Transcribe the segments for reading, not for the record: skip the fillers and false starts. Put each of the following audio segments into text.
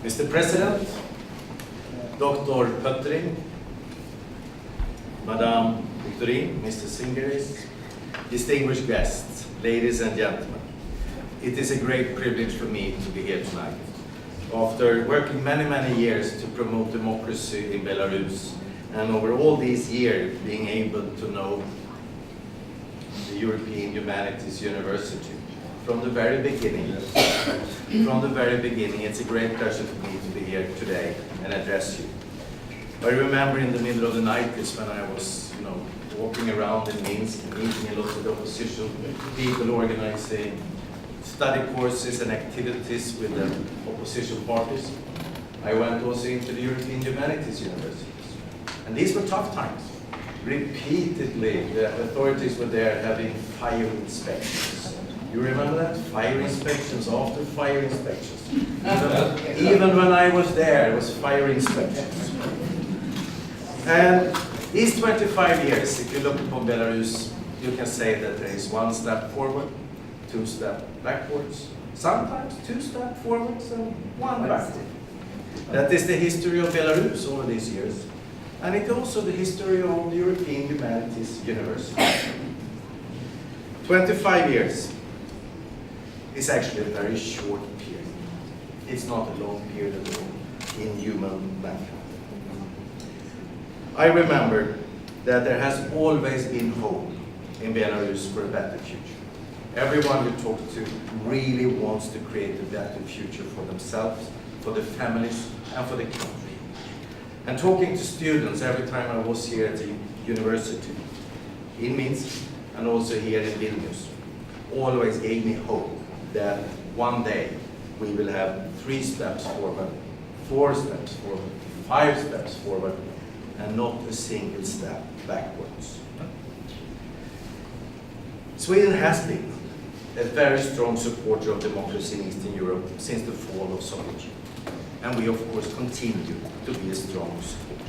Mr. President, Dr. Pöttering, Madame Victorine, Mr. Singeris, distinguished guests, ladies and gentlemen, it is a great privilege for me to be here tonight. After working many years to promote democracy in Belarus, and over all these years being able to know the European Humanities University from the very beginning, it's a great pleasure for me to be here today and address you. I remember in the middle of the 90s when I was, walking around in Minsk, meeting a lot of the opposition people, organizing study courses and activities with the opposition parties. I went also into the European Humanities Universities. And these were tough times. Repeatedly, the authorities were there having fire inspections. You remember that? Fire inspections after fire inspections. Even when I was there, it was fire inspections. And these 25 years, if you look upon Belarus, you can say that there is one step forward, two steps backwards, sometimes two steps forwards and one backward. That is the history of Belarus over these years. And it's also the history of the European Humanities University. 25 years is actually a very short period. It's not a long period at all in human mankind. I remember that there has always been hope in Belarus for a better future. Everyone you talk to really wants to create a better future for themselves, for their families, and for the country. And talking to students every time I was here at the university, in Minsk and also here in Vilnius, always gave me hope that one day we will have 3 steps forward, 4 steps forward, 5 steps forward, and not a single step backwards. Sweden has been a very strong supporter of democracy in Eastern Europe since the fall of Soviet Union. And we of course continue to be a strong supporter.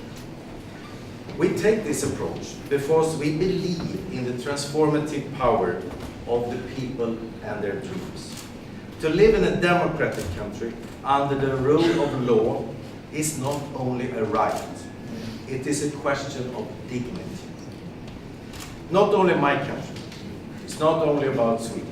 We take this approach because we believe in the transformative power of the people and their dreams. To live in a democratic country under the rule of law is not only a right, it is a question of dignity. Not only my country, it's not only about Sweden.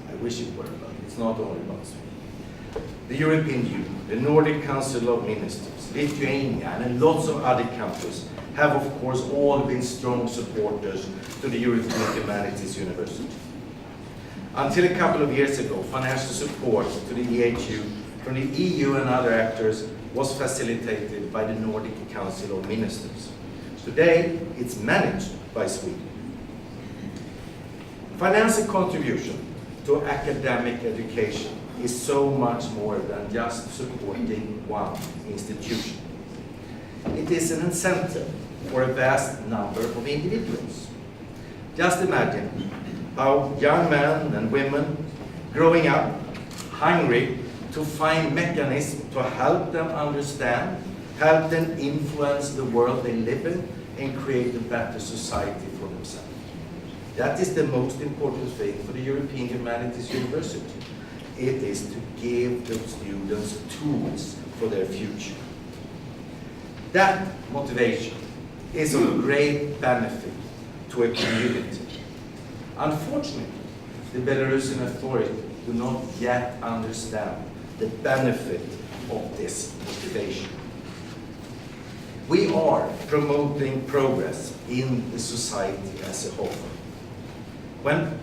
I wish it were, but it's not only about Sweden. The European Union, the Nordic Council of Ministers, Lithuania, and lots of other countries have of course all been strong supporters to the European Humanities University. Until a couple of years ago, financial support to the EHU from the EU and other actors was facilitated by the Nordic Council of Ministers. Today, it's managed by Sweden. Financial contribution to academic education is so much more than just supporting one institution. It is an incentive for a vast number of individuals. Just imagine how young men and women growing up hungry to find mechanisms to help them understand, help them influence the world they live in, and create a better society for themselves. That is the most important thing for the European Humanities University. It is to give the students tools for their future. That motivation is of great benefit to a community. Unfortunately, the Belarusian authorities do not yet understand the benefit of this motivation. We are promoting progress in the society as a whole. When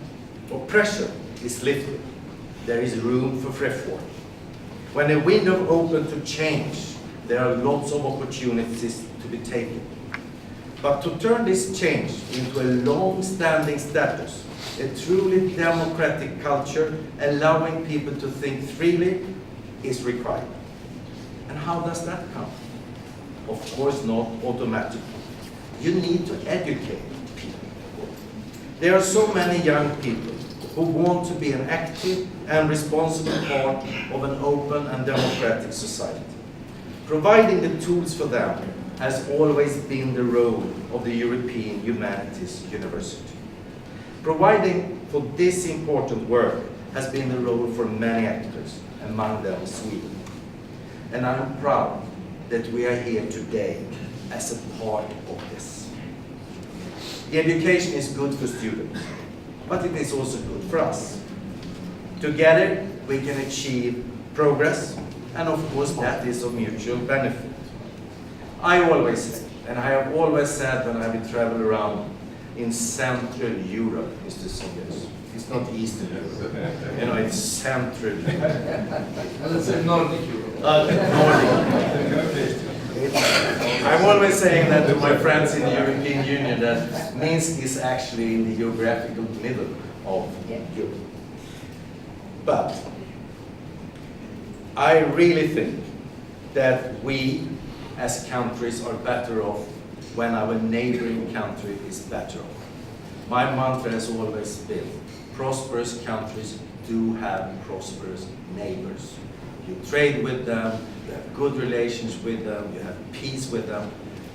oppression is lifted, there is room for reform. When a window opens to change, there are lots of opportunities to be taken. But to turn this change into a long-standing status, a truly democratic culture, allowing people to think freely, is required. And how does that come? Of course not automatically. You need to educate people. There are so many young people who want to be an active and responsible part of an open and democratic society. Providing the tools for them has always been the role of the European Humanities University. Providing for this important work has been the role for many actors, among them Sweden. and I'm proud that we are here today as a part of this. The education is good for students, but it is also good for us. Together, we can achieve progress, and of course, that is of mutual benefit. I always say, and I have always said when I have traveled around in Central Europe, Mr. Singers. It's not Eastern Europe. You know, it's Central Europe. Let's say Nordic Europe. Nordic. I'm always saying that to my friends in the European Union that Minsk is actually in the geographical middle of Europe. But I really think that we as countries are better off when our neighboring country is better off. My mantra has always been, prosperous countries do have prosperous neighbors. You trade with them, you have good relations with them, you have peace with them.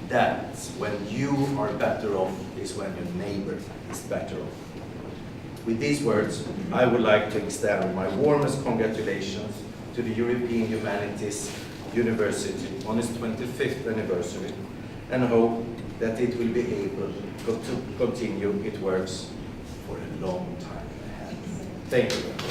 That's when you are better off, is when your neighbor is better off. With these words, I would like to extend my warmest congratulations to the European Humanities University on its 25th anniversary, and hope that it will be able to continue its works for a long time ahead. Thank you.